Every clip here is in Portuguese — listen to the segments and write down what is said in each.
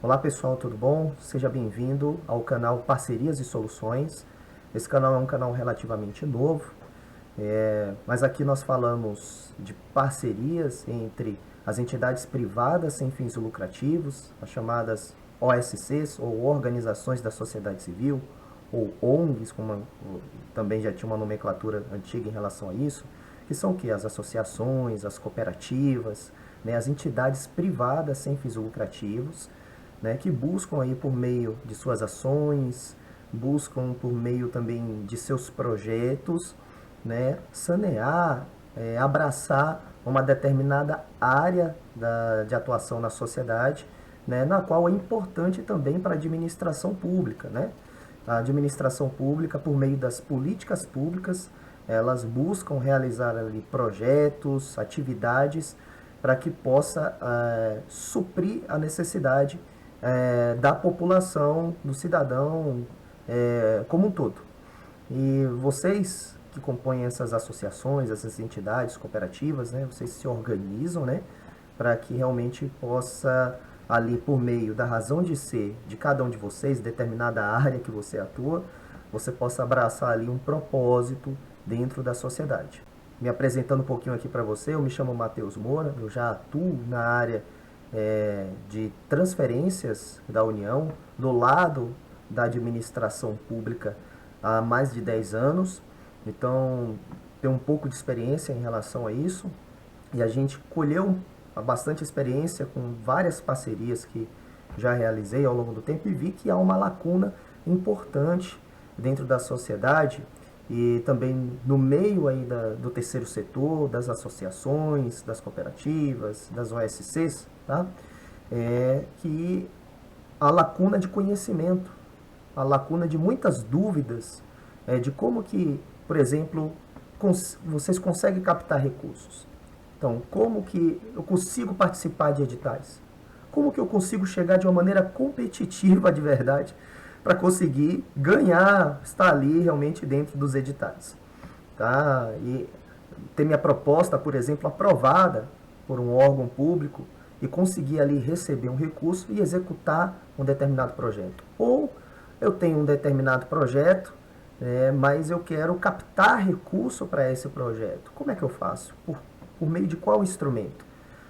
Olá pessoal, tudo bom? Seja bem-vindo ao canal Parcerias e Soluções. Esse canal é um canal relativamente novo, mas aqui nós falamos de parcerias entre as entidades privadas sem fins lucrativos, as chamadas OSCs, ou Organizações da Sociedade Civil, ou ONGs, como também já tinha uma nomenclatura antiga em relação a isso, que são o quê? As associações, as cooperativas, né, as entidades privadas sem fins lucrativos, né, que buscam aí por meio de suas ações, buscam por meio também de seus projetos, né, sanear, abraçar uma determinada área de atuação na sociedade, né, na qual é importante também para a administração pública, né? A administração pública, por meio das políticas públicas, elas buscam realizar ali projetos, atividades para que possa suprir a necessidade da população, do cidadão como um todo. E vocês que compõem essas associações, essas entidades cooperativas, né, vocês se organizam, né, para que realmente possa ali por meio da razão de ser de cada um de vocês, determinada área que você atua, você possa abraçar ali um propósito dentro da sociedade. Me apresentando um pouquinho aqui para você, eu me chamo Matheus Moura, eu já atuo na área de transferências da União, do lado da administração pública há mais de 10 anos, então tenho um pouco de experiência em relação a isso, e a gente colheu bastante experiência com várias parcerias que já realizei ao longo do tempo e vi que há uma lacuna importante dentro da sociedade e também no meio aí do terceiro setor, das associações, das cooperativas, das OSCs, tá? Que a lacuna de conhecimento, a lacuna de muitas dúvidas de como que, por exemplo, vocês conseguem captar recursos. Então, como que eu consigo participar de editais? Como que eu consigo chegar de uma maneira competitiva de verdade para conseguir ganhar, estar ali realmente dentro dos editais? Tá? E ter minha proposta, por exemplo, aprovada por um órgão público e conseguir ali receber um recurso e executar um determinado projeto. Ou eu tenho um determinado projeto, mas eu quero captar recurso para esse projeto. Como é que eu faço? Por meio de qual instrumento?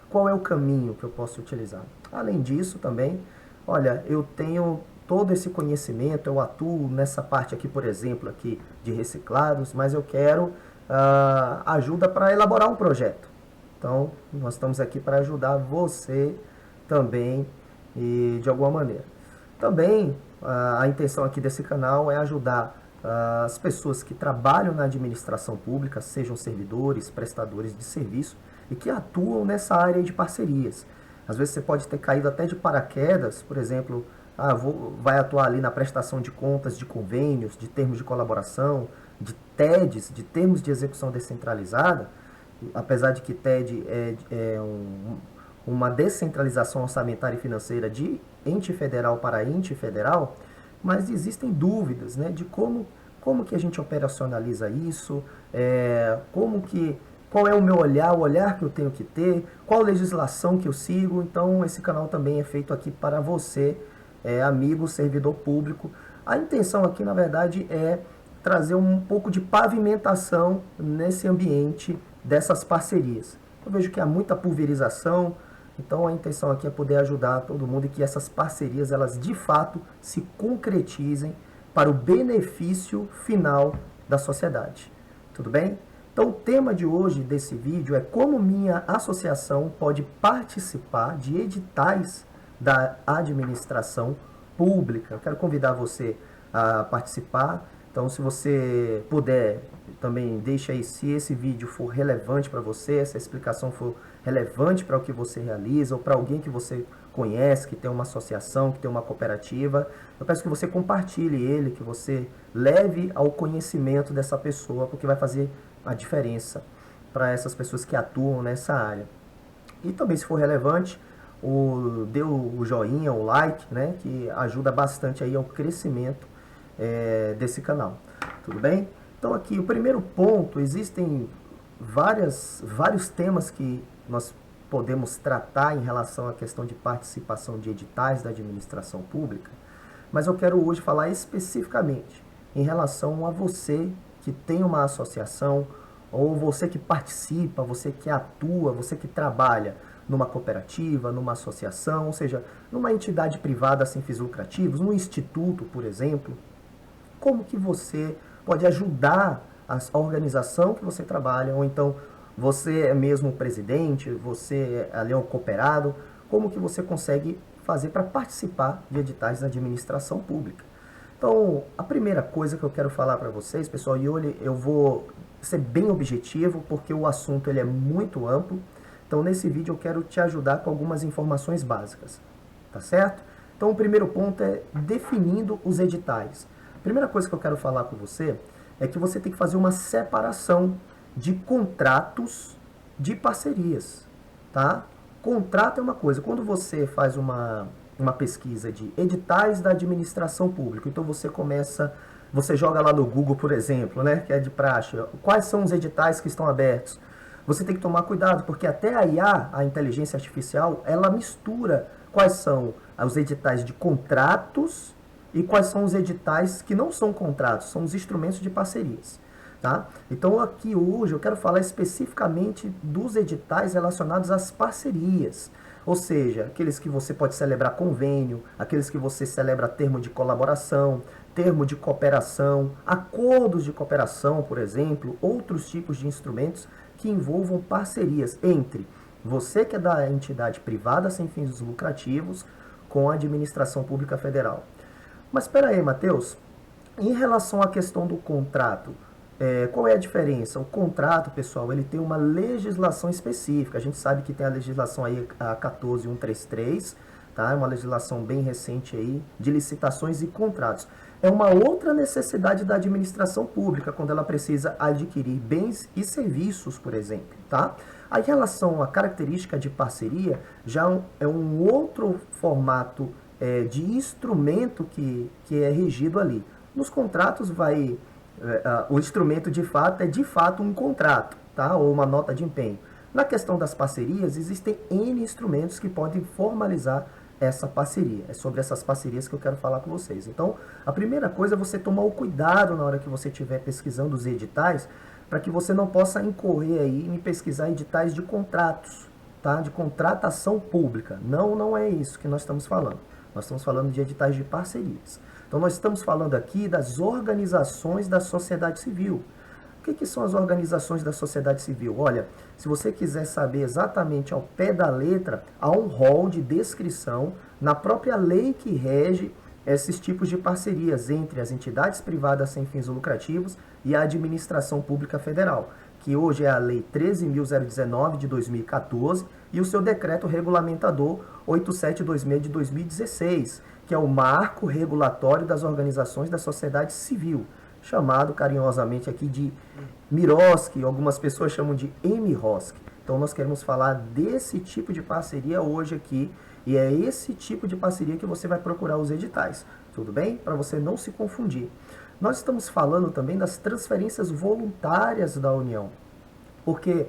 Qual é o caminho que eu posso utilizar? Além disso também, olha, eu tenho todo esse conhecimento, eu atuo nessa parte aqui, por exemplo, aqui de reciclados, mas eu quero ajuda para elaborar um projeto. Então, nós estamos aqui para ajudar você também e de alguma maneira. Também a intenção aqui desse canal é ajudar as pessoas que trabalham na administração pública, sejam servidores, prestadores de serviço e que atuam nessa área de parcerias. Às vezes você pode ter caído até de paraquedas, por exemplo, vai atuar ali na prestação de contas, de convênios, de termos de colaboração, de TEDs, de termos de execução descentralizada, apesar de que TED uma descentralização orçamentária e financeira de ente federal para ente federal, mas existem dúvidas, né, de como que a gente operacionaliza isso, qual é o meu olhar, o olhar que eu tenho que ter, qual legislação que eu sigo. Então esse canal também é feito aqui para você, amigo, servidor público. A intenção aqui, na verdade, é trazer um pouco de pavimentação nesse ambiente dessas parcerias. Eu vejo que há muita pulverização, então a intenção aqui é poder ajudar todo mundo e que essas parcerias, elas de fato se concretizem para o benefício final da sociedade. Tudo bem? Então o tema de hoje desse vídeo é como minha associação pode participar de editais da administração pública. Eu quero convidar você a participar. Então, se você puder, também deixa aí se esse vídeo for relevante para você, essa explicação for relevante para o que você realiza ou para alguém que você conhece, que tem uma associação, que tem uma cooperativa. Eu peço que você compartilhe ele, que você leve ao conhecimento dessa pessoa, porque vai fazer a diferença para essas pessoas que atuam nessa área. E também, se for relevante, dê o joinha, o like, né, que ajuda bastante aí ao crescimento desse canal. Tudo bem? Então aqui, o primeiro ponto, existem vários temas que nós podemos tratar em relação à questão de participação de editais da administração pública, mas eu quero hoje falar especificamente em relação a você que tem uma associação, ou você que participa, você que atua, você que trabalha numa cooperativa, numa associação, ou seja, numa entidade privada sem fins lucrativos, num instituto, por exemplo. Como que você pode ajudar a organização que você trabalha, ou então você é mesmo o presidente, você ali é o cooperado, como que você consegue fazer para participar de editais da administração pública. Então, a primeira coisa que eu quero falar para vocês, pessoal, e eu vou ser bem objetivo, porque o assunto ele é muito amplo, então nesse vídeo eu quero te ajudar com algumas informações básicas, tá certo? Então o primeiro ponto é definindo os editais. A primeira coisa que eu quero falar com você é que você tem que fazer uma separação de contratos de parcerias, tá? Contrato é uma coisa, quando você faz uma pesquisa de editais da administração pública, então você joga lá no Google, por exemplo, né, que é de praxe, quais são os editais que estão abertos? Você tem que tomar cuidado, porque até a IA, a inteligência artificial, ela mistura quais são os editais de contratos e quais são os editais que não são contratos, são os instrumentos de parcerias. Tá? Então aqui hoje eu quero falar especificamente dos editais relacionados às parcerias, ou seja, aqueles que você pode celebrar convênio, aqueles que você celebra termo de colaboração, termo de cooperação, acordos de cooperação, por exemplo, outros tipos de instrumentos que envolvam parcerias entre você que é da entidade privada sem fins lucrativos com a administração pública federal. Mas espera aí, Matheus, em relação à questão do contrato, qual é a diferença? O contrato, pessoal, ele tem uma legislação específica. A gente sabe que tem a legislação aí, a 14133, tá? É uma legislação bem recente aí, de licitações e contratos. É uma outra necessidade da administração pública, quando ela precisa adquirir bens e serviços, por exemplo, tá? Aí, em relação à característica de parceria, já é um outro formato de instrumento que é regido ali. Nos contratos o instrumento de fato um contrato, tá? Ou uma nota de empenho. Na questão das parcerias, existem N instrumentos que podem formalizar essa parceria. É sobre essas parcerias que eu quero falar com vocês. Então, a primeira coisa é você tomar o cuidado na hora que você estiver pesquisando os editais, para que você não possa incorrer aí em pesquisar editais de contratos, tá? De contratação pública. Não é isso que nós estamos falando. Nós estamos falando de editais de parcerias. Então, nós estamos falando aqui das organizações da sociedade civil. O que são as organizações da sociedade civil? Olha, se você quiser saber exatamente ao pé da letra, há um rol de descrição na própria lei que rege esses tipos de parcerias entre as entidades privadas sem fins lucrativos e a administração pública federal, que hoje é a Lei 13.019 de 2014 e o seu decreto regulamentador 8726 de 2016, que é o marco regulatório das organizações da sociedade civil, chamado carinhosamente aqui de MIROSC, algumas pessoas chamam de MROSC. Então nós queremos falar desse tipo de parceria hoje aqui, e é esse tipo de parceria que você vai procurar os editais, tudo bem? Para você não se confundir. Nós estamos falando também das transferências voluntárias da União, porque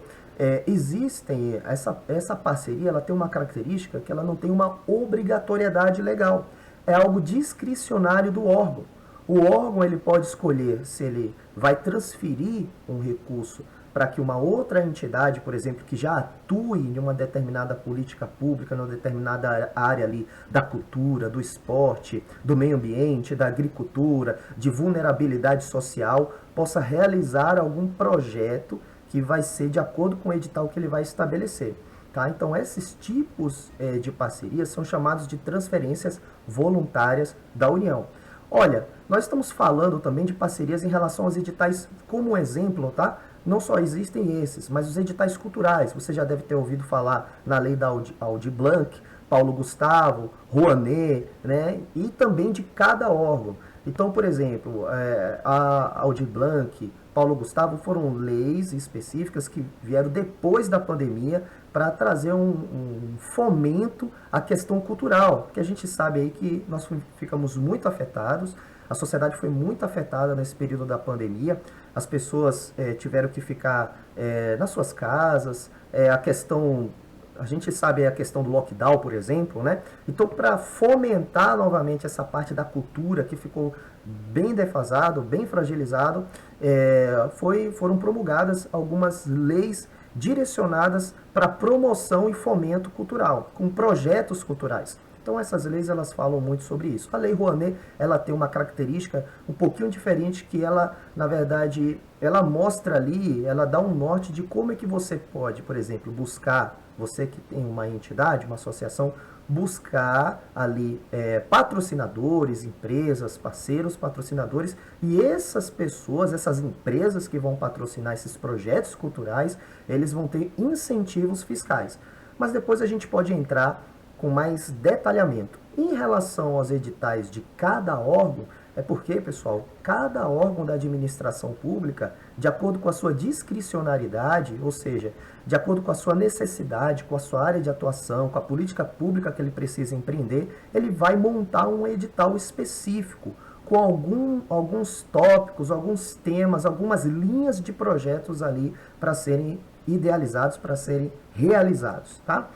existem, essa parceria ela tem uma característica que ela não tem uma obrigatoriedade legal, é algo discricionário do órgão. O órgão ele pode escolher se ele vai transferir um recurso para que uma outra entidade, por exemplo, que já atue em uma determinada política pública, numa determinada área ali da cultura, do esporte, do meio ambiente, da agricultura, de vulnerabilidade social, possa realizar algum projeto que vai ser de acordo com o edital que ele vai estabelecer. Tá? Então, esses tipos de parcerias são chamados de transferências voluntárias da União. Olha, nós estamos falando também de parcerias em relação aos editais, como exemplo, tá? Não só existem esses, mas os editais culturais. Você já deve ter ouvido falar na lei da Aldir Blanc, Paulo Gustavo, Rouanet, né? E também de cada órgão. Então, por exemplo, a Aldir Blanc, Paulo Gustavo foram leis específicas que vieram depois da pandemia para trazer um fomento à questão cultural, porque a gente sabe aí que nós ficamos muito afetados, a sociedade foi muito afetada nesse período da pandemia, as pessoas tiveram que ficar nas suas casas, a questão a gente sabe a questão do lockdown, por exemplo, né? Então, para fomentar novamente essa parte da cultura que ficou bem defasado, bem fragilizado, foram promulgadas algumas leis direcionadas para promoção e fomento cultural, com projetos culturais. Então essas leis elas falam muito sobre isso. A Lei Rouanet, ela tem uma característica um pouquinho diferente, que ela, na verdade, ela mostra ali, ela dá um norte de como é que você pode, por exemplo, buscar, você que tem uma entidade, uma associação, buscar ali patrocinadores, empresas, parceiros, patrocinadores, e essas pessoas, essas empresas que vão patrocinar esses projetos culturais, eles vão ter incentivos fiscais. Mas depois a gente pode entrar com mais detalhamento. Em relação aos editais de cada órgão, é porque, pessoal, cada órgão da administração pública, de acordo com a sua discricionariedade, ou seja, de acordo com a sua necessidade, com a sua área de atuação, com a política pública que ele precisa empreender, ele vai montar um edital específico, com alguns tópicos, alguns temas, algumas linhas de projetos ali para serem idealizados, para serem realizados, tá?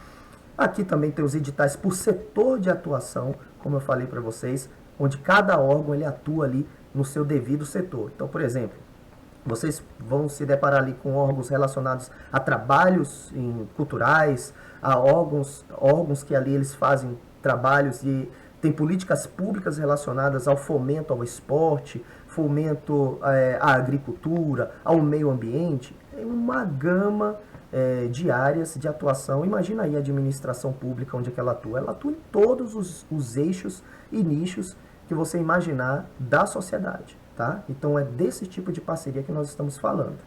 Aqui também tem os editais por setor de atuação, como eu falei para vocês, onde cada órgão ele atua ali no seu devido setor. Então, por exemplo, vocês vão se deparar ali com órgãos relacionados a trabalhos culturais, a órgãos que ali eles fazem trabalhos e tem políticas públicas relacionadas ao fomento ao esporte, fomento à agricultura, ao meio ambiente. É uma gama de áreas de atuação. Imagina aí a administração pública, onde é que ela atua. Ela atua em todos os eixos e nichos que você imaginar da sociedade, tá? Então é desse tipo de parceria que nós estamos falando,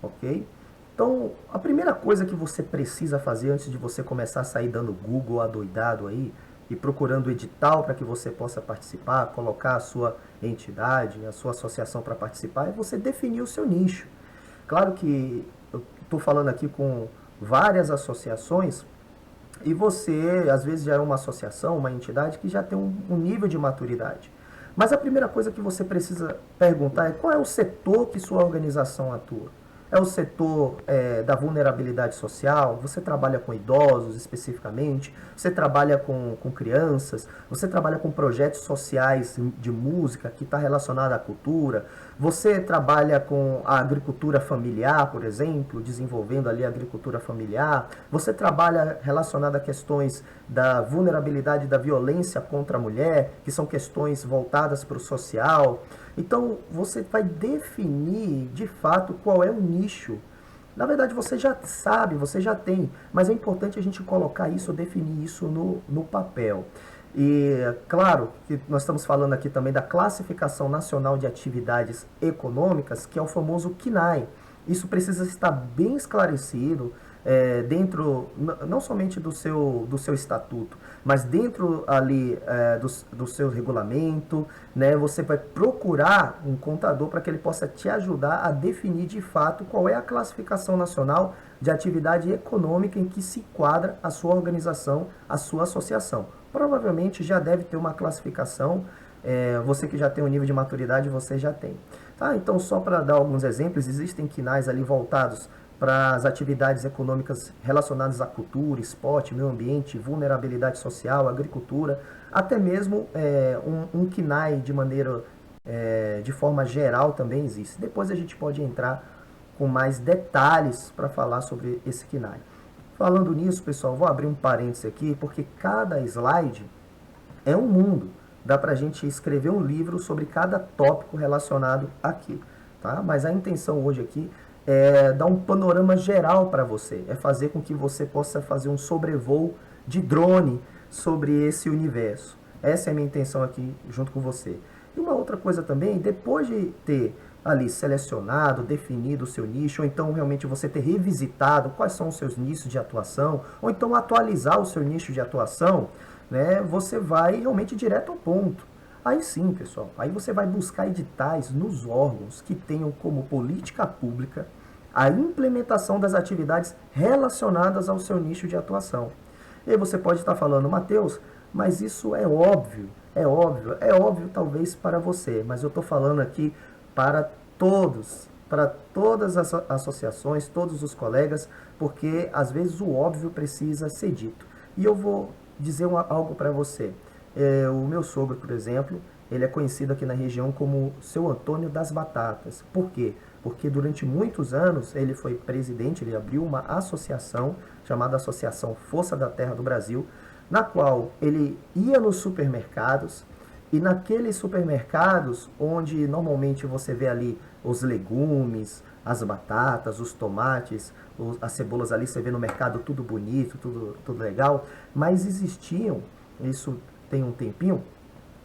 ok? Então, a primeira coisa que você precisa fazer antes de você começar a sair dando Google adoidado aí e procurando edital para que você possa participar, colocar a sua entidade, a sua associação para participar, é você definir o seu nicho. Claro que eu estou falando aqui com várias associações e você, às vezes, já é uma associação, uma entidade que já tem um nível de maturidade. Mas a primeira coisa que você precisa perguntar é qual é o setor que sua organização atua. É o setor da vulnerabilidade social? Você trabalha com idosos especificamente? Você trabalha com crianças? Você trabalha com projetos sociais de música que está relacionado à cultura? Você trabalha com a agricultura familiar, por exemplo, desenvolvendo ali a agricultura familiar? Você trabalha relacionado a questões da vulnerabilidade da violência contra a mulher, que são questões voltadas para o social? Então, você vai definir, de fato, qual é o nicho. Na verdade, você já sabe, você já tem, mas é importante a gente colocar isso, definir isso no papel. E, claro, que nós estamos falando aqui também da Classificação Nacional de Atividades Econômicas, que é o famoso CNAE. Isso precisa estar bem esclarecido dentro, não somente do seu estatuto, mas dentro ali do seu regulamento, né? Você vai procurar um contador para que ele possa te ajudar a definir de fato qual é a classificação nacional de atividade econômica em que se enquadra a sua organização, a sua associação. Provavelmente já deve ter uma classificação, você que já tem um nível de maturidade, você já tem. Tá? Então, só para dar alguns exemplos, existem CNAEs ali voltados para as atividades econômicas relacionadas à cultura, esporte, meio ambiente, vulnerabilidade social, agricultura, até mesmo um CNAE de forma geral também existe. Depois a gente pode entrar com mais detalhes para falar sobre esse CNAE. Falando nisso, pessoal, vou abrir um parênteses aqui, porque cada slide é um mundo. Dá para a gente escrever um livro sobre cada tópico relacionado aqui, tá? Mas a intenção hoje aqui é dar um panorama geral para você, é fazer com que você possa fazer um sobrevoo de drone sobre esse universo. Essa é a minha intenção aqui junto com você. E uma outra coisa também, depois de ter ali selecionado, definido o seu nicho, ou então realmente você ter revisitado quais são os seus nichos de atuação, ou então atualizar o seu nicho de atuação, né, você vai realmente direto ao ponto. Aí sim, pessoal, aí você vai buscar editais nos órgãos que tenham como política pública a implementação das atividades relacionadas ao seu nicho de atuação. E aí você pode estar falando, Matheus, mas isso é óbvio talvez para você, mas eu estou falando aqui para todos para todas as associações, todos os colegas, porque às vezes o óbvio precisa ser dito. E eu vou dizer algo para você. O meu sogro, por exemplo, ele é conhecido aqui na região como Seu Antônio das Batatas. Por quê? Porque durante muitos anos ele foi presidente, ele abriu uma associação chamada Associação Força da Terra do Brasil, na qual ele ia nos supermercados, e naqueles supermercados onde normalmente você vê ali os legumes, as batatas, os tomates, as cebolas ali, você vê no mercado tudo bonito, tudo legal, mas existiam, isso tem um tempinho,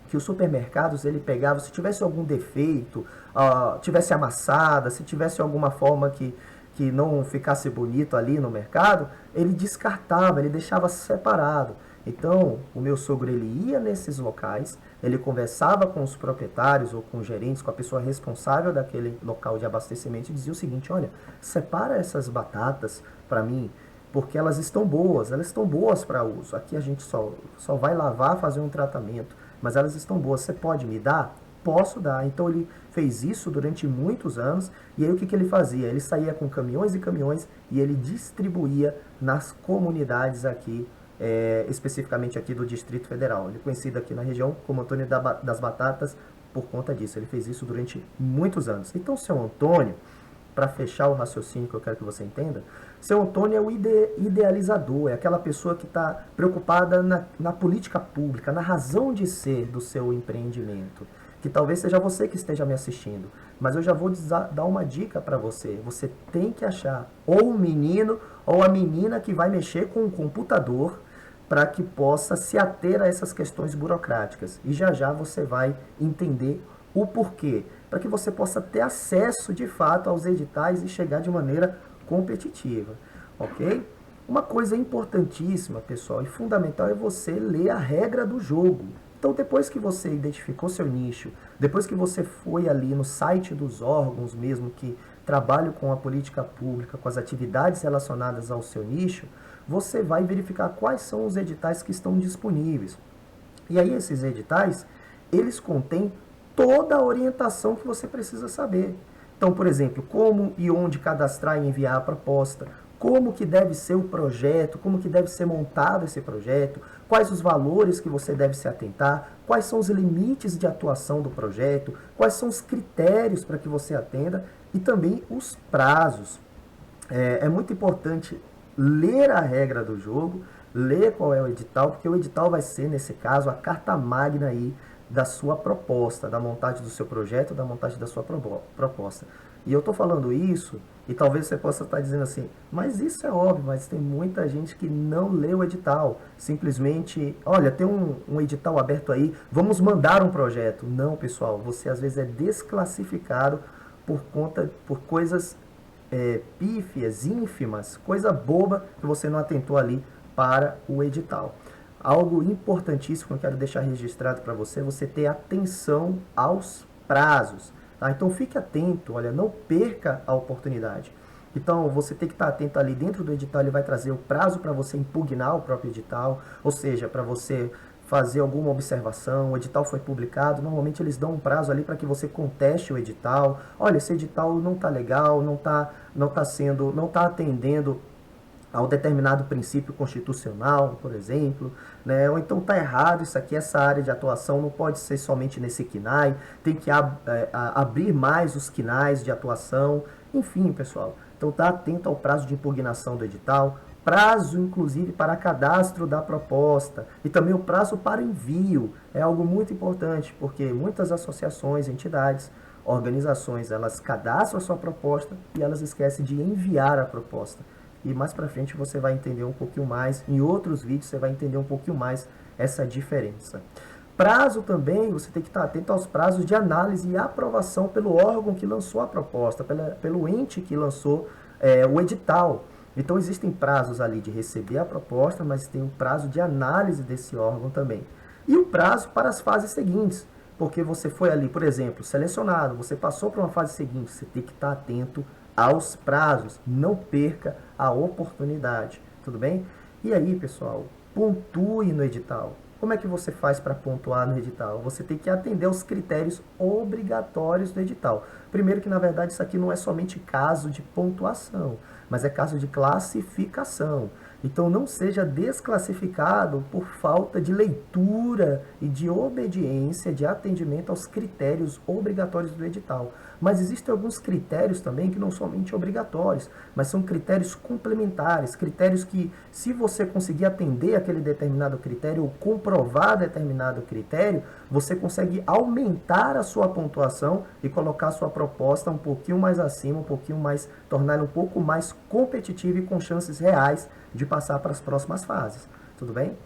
que os supermercados ele pegava, se tivesse algum defeito, tivesse amassada, se tivesse alguma forma que não ficasse bonito ali no mercado, ele descartava, ele deixava separado. Então, o meu sogro ele ia nesses locais, ele conversava com os proprietários ou com os gerentes, com a pessoa responsável daquele local de abastecimento e dizia o seguinte: olha, separa essas batatas para mim, porque elas estão boas para uso. Aqui a gente só vai lavar, fazer um tratamento, mas elas estão boas. Você pode me dar? Posso dar. Então ele fez isso durante muitos anos, e aí o que ele fazia? Ele saía com caminhões e caminhões e ele distribuía nas comunidades aqui, especificamente aqui do Distrito Federal. Ele é conhecido aqui na região como Antônio das Batatas por conta disso. Ele fez isso durante muitos anos. Então, seu Antônio, para fechar o raciocínio que eu quero que você entenda, seu Antônio é o idealizador, é aquela pessoa que está preocupada na política pública, na razão de ser do seu empreendimento. Que talvez seja você que esteja me assistindo, mas eu já vou dar uma dica para você. Você tem que achar ou um menino ou a menina que vai mexer com o computador para que possa se ater a essas questões burocráticas. E já você vai entender o porquê, para que você possa ter acesso de fato aos editais e chegar de maneira competitiva, ok? Uma coisa importantíssima, pessoal, e fundamental é você ler a regra do jogo. Então, depois que você identificou seu nicho, depois que você foi ali no site dos órgãos mesmo que trabalham com a política pública, com as atividades relacionadas ao seu nicho, você vai verificar quais são os editais que estão disponíveis. E aí esses editais, eles contêm toda a orientação que você precisa saber. Então, por exemplo, como e onde cadastrar e enviar a proposta, como que deve ser o projeto, como que deve ser montado esse projeto, quais os valores que você deve se atentar, quais são os limites de atuação do projeto, quais são os critérios para que você atenda e também os prazos. É muito importante ler a regra do jogo, ler qual é o edital, porque o edital vai ser, nesse caso, a carta magna aí da sua proposta, da montagem do seu projeto, da montagem da sua proposta. E eu estou falando isso, e talvez você possa estar dizendo assim, mas isso é óbvio, mas tem muita gente que não lê o edital. Simplesmente, olha, tem um edital aberto aí, vamos mandar um projeto. Não, pessoal, você às vezes é desclassificado por coisas pífias, ínfimas, coisa boba que você não atentou ali para o edital. Algo importantíssimo que eu quero deixar registrado para você, você ter atenção aos prazos. Tá? Então fique atento, olha, não perca a oportunidade. Então você tem que estar atento ali dentro do edital, ele vai trazer o prazo para você impugnar o próprio edital, ou seja, para você fazer alguma observação. O edital foi publicado, normalmente eles dão um prazo ali para que você conteste o edital. Olha, esse edital não está legal, não está atendendo ao determinado princípio constitucional, por exemplo, né? Ou então está errado isso aqui, essa área de atuação não pode ser somente nesse KNAI, tem que abrir mais os KNAIs de atuação, enfim, pessoal. Então está atento ao prazo de impugnação do edital, prazo inclusive para cadastro da proposta e também o prazo para envio. É algo muito importante, porque muitas associações, entidades, organizações, elas cadastram a sua proposta e elas esquecem de enviar a proposta. E mais para frente você vai entender um pouquinho mais, em outros vídeos você vai entender um pouquinho mais essa diferença. Prazo também, você tem que estar atento aos prazos de análise e aprovação pelo órgão que lançou a proposta, pelo ente que lançou o edital. Então existem prazos ali de receber a proposta, mas tem um prazo de análise desse órgão também. E o prazo para as fases seguintes, porque você foi ali, por exemplo, selecionado, você passou para uma fase seguinte, você tem que estar atento aos prazos, não perca a oportunidade, tudo bem? E aí, pessoal, pontue no edital. Como é que você faz para pontuar no edital? Você tem que atender aos critérios obrigatórios do edital. Primeiro que, na verdade, isso aqui não é somente caso de pontuação, mas é caso de classificação. Então, não seja desclassificado por falta de leitura e de obediência, de atendimento aos critérios obrigatórios do edital. Mas existem alguns critérios também que não são somente obrigatórios, mas são critérios complementares, critérios que, se você conseguir atender aquele determinado critério ou comprovar determinado critério, você consegue aumentar a sua pontuação e colocar a sua proposta um pouquinho mais acima, um pouquinho mais, torná-la um pouco mais competitiva e com chances reais de passar para as próximas fases. Tudo bem?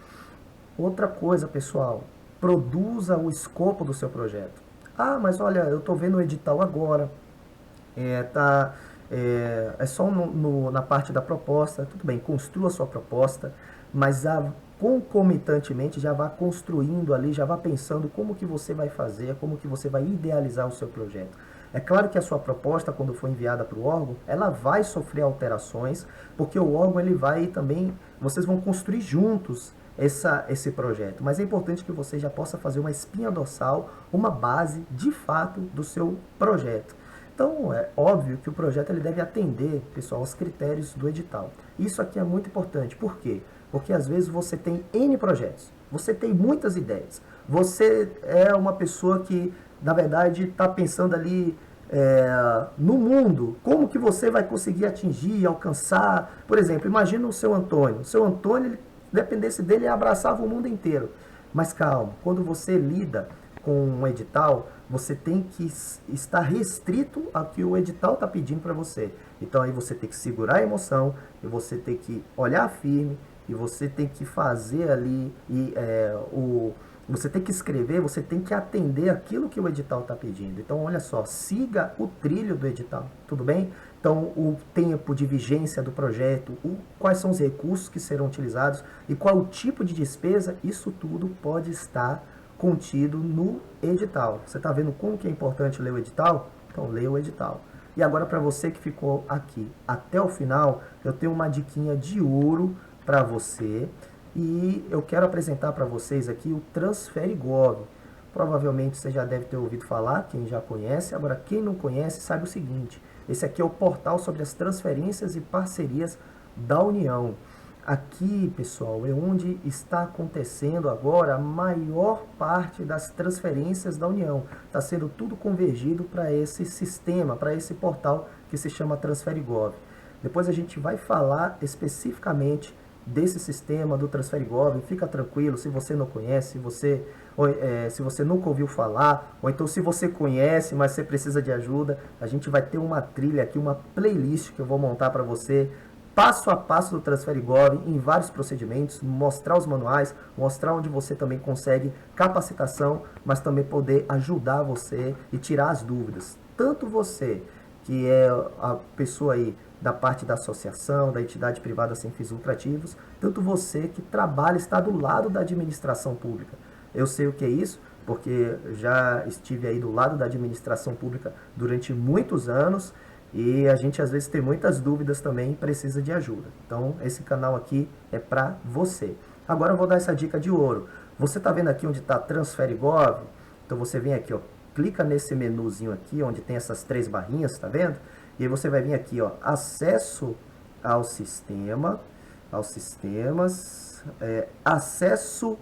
Outra coisa, pessoal, produza o escopo do seu projeto. Ah, mas olha, eu estou vendo o edital agora, é só na parte da proposta. Tudo bem, construa a sua proposta, mas concomitantemente já vá construindo ali, já vá pensando como que você vai fazer, como que você vai idealizar o seu projeto. É claro que a sua proposta, quando for enviada para o órgão, ela vai sofrer alterações, porque o órgão ele vai também, vocês vão construir juntos esse projeto. Mas é importante que você já possa fazer uma espinha dorsal, uma base de fato do seu projeto. Então, é óbvio que o projeto ele deve atender, pessoal, aos critérios do edital. Isso aqui é muito importante. Por quê? Porque às vezes você tem N projetos, você tem muitas ideias, você é uma pessoa que, na verdade, está pensando ali no mundo, como que você vai conseguir atingir, alcançar. Por exemplo, imagina o seu Antônio. O seu Antônio, ele, dependesse dele, ele abraçava o mundo inteiro. Mas calma, quando você lida com um edital, você tem que estar restrito ao que o edital está pedindo para você. Então aí você tem que segurar a emoção, e você tem que olhar firme, e você tem que fazer ali, você tem que escrever, você tem que atender aquilo que o edital está pedindo. Então olha só, siga o trilho do edital, tudo bem? Então o tempo de vigência do projeto, quais são os recursos que serão utilizados e qual o tipo de despesa, isso tudo pode estar contido no edital. Você está vendo como que é importante ler o edital? Então leia o edital. E agora, para você que ficou aqui até o final, eu tenho uma diquinha de ouro para você, e eu quero apresentar para vocês aqui o TransferiGov. Provavelmente você já deve ter ouvido falar, quem já conhece. Agora, quem não conhece, sabe o seguinte: esse aqui é o portal sobre as transferências e parcerias da União. Aqui, pessoal, é onde está acontecendo agora a maior parte das transferências da União. Está sendo tudo convergido para esse sistema, para esse portal que se chama TransferiGov. Depois a gente vai falar especificamente desse sistema do TransferiGov. Fica tranquilo, se você não conhece, se você nunca ouviu falar, ou então se você conhece, mas você precisa de ajuda, a gente vai ter uma trilha aqui, uma playlist que eu vou montar para você, passo a passo do TransferiGov, em vários procedimentos, mostrar os manuais, mostrar onde você também consegue capacitação, mas também poder ajudar você e tirar as dúvidas. Tanto você, que é a pessoa aí da parte da associação, da entidade privada sem fins lucrativos, tanto você que trabalha, está do lado da administração pública. Eu sei o que é isso, porque já estive aí do lado da administração pública durante muitos anos, e a gente às vezes tem muitas dúvidas também e precisa de ajuda. Então esse canal aqui é para você. Agora eu vou dar essa dica de ouro. Você está vendo aqui onde está TransferiGov? Então você vem aqui, ó, clica nesse menuzinho aqui, onde tem essas três barrinhas, tá vendo? E aí você vai vir aqui, ó, acesso ao sistema, aos sistemas, acesso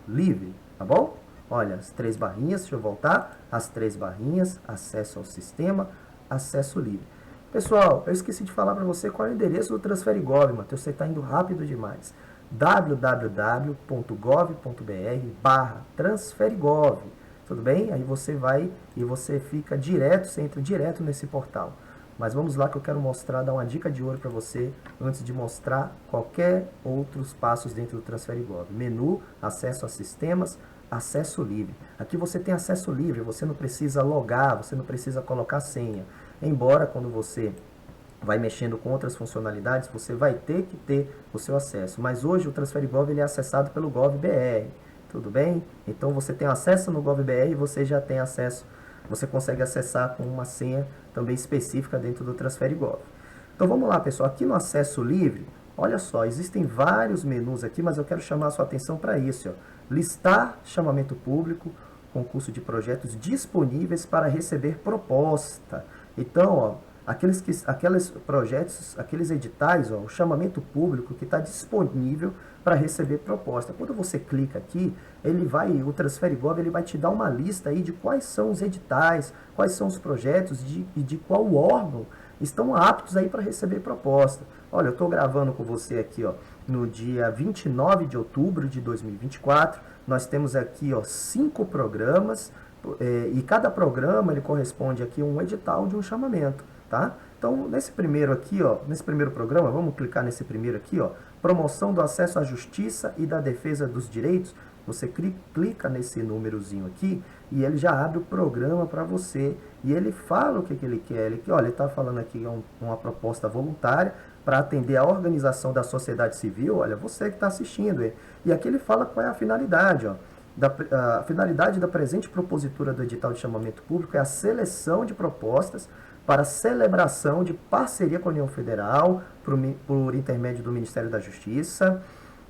livre, tá bom? Olha, as três barrinhas, deixa eu voltar, as três barrinhas, acesso ao sistema, acesso livre. Pessoal, eu esqueci de falar para você qual é o endereço do TransferiGov, Matheus, você está indo rápido demais. www.gov.br/TransferiGov. Tudo bem? Aí você vai e você fica direto, você entra direto nesse portal. Mas vamos lá que eu quero mostrar, dar uma dica de ouro para você, antes de mostrar qualquer outros passos dentro do TransferiGov. Menu, acesso a sistemas, acesso livre. Aqui você tem acesso livre, você não precisa logar, você não precisa colocar senha. Embora quando você vai mexendo com outras funcionalidades, você vai ter que ter o seu acesso. Mas hoje o TransferiGov ele é acessado pelo GovBR. Tudo bem? Então você tem acesso no GovBR e você já tem acesso, você consegue acessar com uma senha também específica dentro do TransferiGov. Então vamos lá, pessoal, aqui no acesso livre, Olha só, existem vários menus aqui, mas eu quero chamar a sua atenção para isso. Ó. Listar chamamento público, concurso de projetos disponíveis para receber proposta. Então, ó, aqueles projetos, aqueles editais, ó, o chamamento público que está disponível para receber proposta. Quando você clica aqui, o Transferigov ele vai te dar uma lista aí de quais são os editais, quais são os projetos e de qual órgão estão aptos aí para receber proposta. Olha, eu estou gravando com você aqui, ó, no dia 29 de outubro de 2024. Nós temos aqui, ó, 5 programas e cada programa ele corresponde aqui a um edital de um chamamento, tá? Então, nesse primeiro aqui, ó, nesse primeiro programa, vamos clicar nesse primeiro aqui, ó, promoção do acesso à justiça e da defesa dos direitos. Você clica nesse númerozinho aqui e ele já abre o programa para você e ele fala o que ele quer. Ele está falando aqui uma proposta voluntária para atender a organização da sociedade civil. Olha, você que está assistindo. E aqui ele fala qual é a finalidade. Ó. A finalidade da presente propositura do edital de chamamento público é a seleção de propostas para celebração de parceria com a União Federal por intermédio do Ministério da Justiça,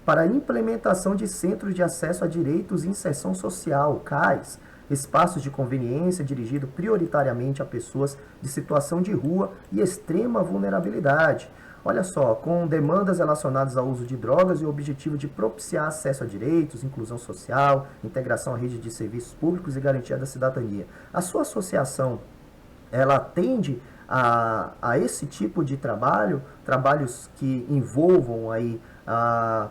para a implementação de centros de acesso a direitos e inserção social, CAIS, espaços de conveniência dirigido prioritariamente a pessoas de situação de rua e extrema vulnerabilidade. Olha só, com demandas relacionadas ao uso de drogas e o objetivo de propiciar acesso a direitos, inclusão social, integração à rede de serviços públicos e garantia da cidadania. A sua associação, ela atende a esse tipo de trabalhos que envolvam aí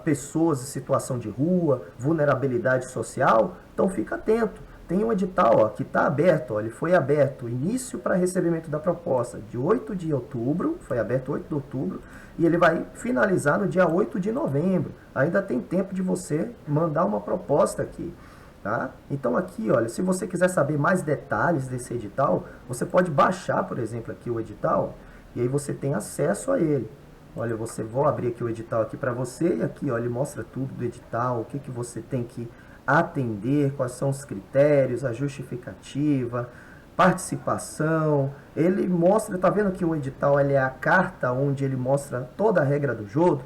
pessoas em situação de rua, vulnerabilidade social, então fica atento. Tem um edital ó, que está aberto, ó, ele foi aberto, início para recebimento da proposta de 8 de outubro, foi aberto 8 de outubro, e ele vai finalizar no dia 8 de novembro. Ainda tem tempo de você mandar uma proposta aqui. Tá? Então aqui, olha, se você quiser saber mais detalhes desse edital, você pode baixar, por exemplo, aqui o edital, e aí você tem acesso a ele. Olha, vou abrir aqui o edital aqui para você, e aqui, ó, ele mostra tudo do edital, o que você tem que atender, quais são os critérios, a justificativa, participação. Ele mostra, tá vendo que o edital ele é a carta onde ele mostra toda a regra do jogo,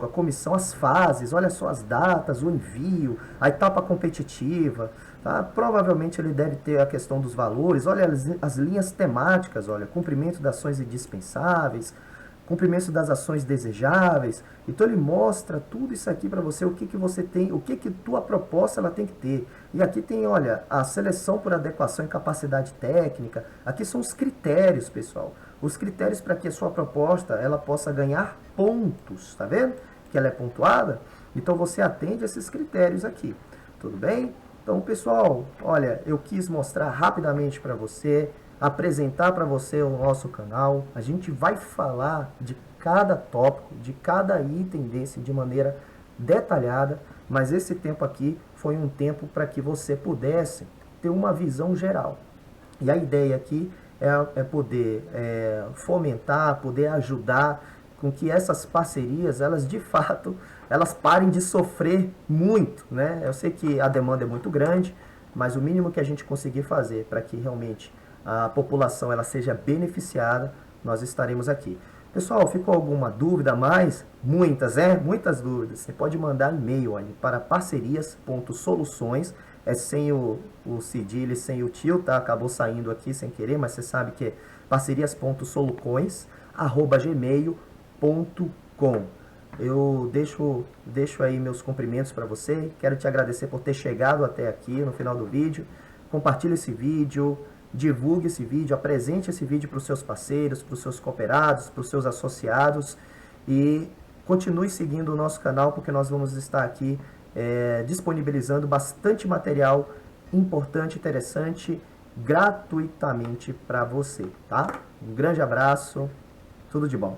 a comissão, as fases, olha só as datas, o envio, a etapa competitiva, tá? Provavelmente ele deve ter a questão dos valores, olha as linhas temáticas, olha, cumprimento das ações indispensáveis, cumprimento das ações desejáveis. Então ele mostra tudo isso aqui para você, o que você tem, o que tua proposta ela tem que ter. E aqui tem, olha, a seleção por adequação e capacidade técnica. Aqui são os critérios, pessoal. Os critérios para que a sua proposta ela possa ganhar pontos, tá vendo? Que ela é pontuada. Então você atende esses critérios aqui. Tudo bem? Então, pessoal, olha, eu quis mostrar rapidamente para você, apresentar para você o nosso canal. A gente vai falar de cada tópico, de cada item desse de maneira detalhada, mas esse tempo aqui foi um tempo para que você pudesse ter uma visão geral. E a ideia aqui é poder fomentar, poder ajudar com que essas parcerias, elas de fato, elas parem de sofrer muito, né? Eu sei que a demanda é muito grande, mas o mínimo que a gente conseguir fazer para que realmente a população ela seja beneficiada, nós estaremos aqui. Pessoal, ficou alguma dúvida a mais? Muitas dúvidas. Você pode mandar e-mail para parcerias.soluções, sem o cedilha, sem o tio, tá? Acabou saindo aqui sem querer, mas você sabe que é parcerias.soluções@gmail.com. Eu deixo aí meus cumprimentos para você. Quero te agradecer por ter chegado até aqui no final do vídeo. Compartilhe esse vídeo, divulgue esse vídeo, apresente esse vídeo para os seus parceiros, para os seus cooperados, para os seus associados e continue seguindo o nosso canal porque nós vamos estar aqui disponibilizando bastante material importante, interessante, gratuitamente para você, tá? Um grande abraço, tudo de bom.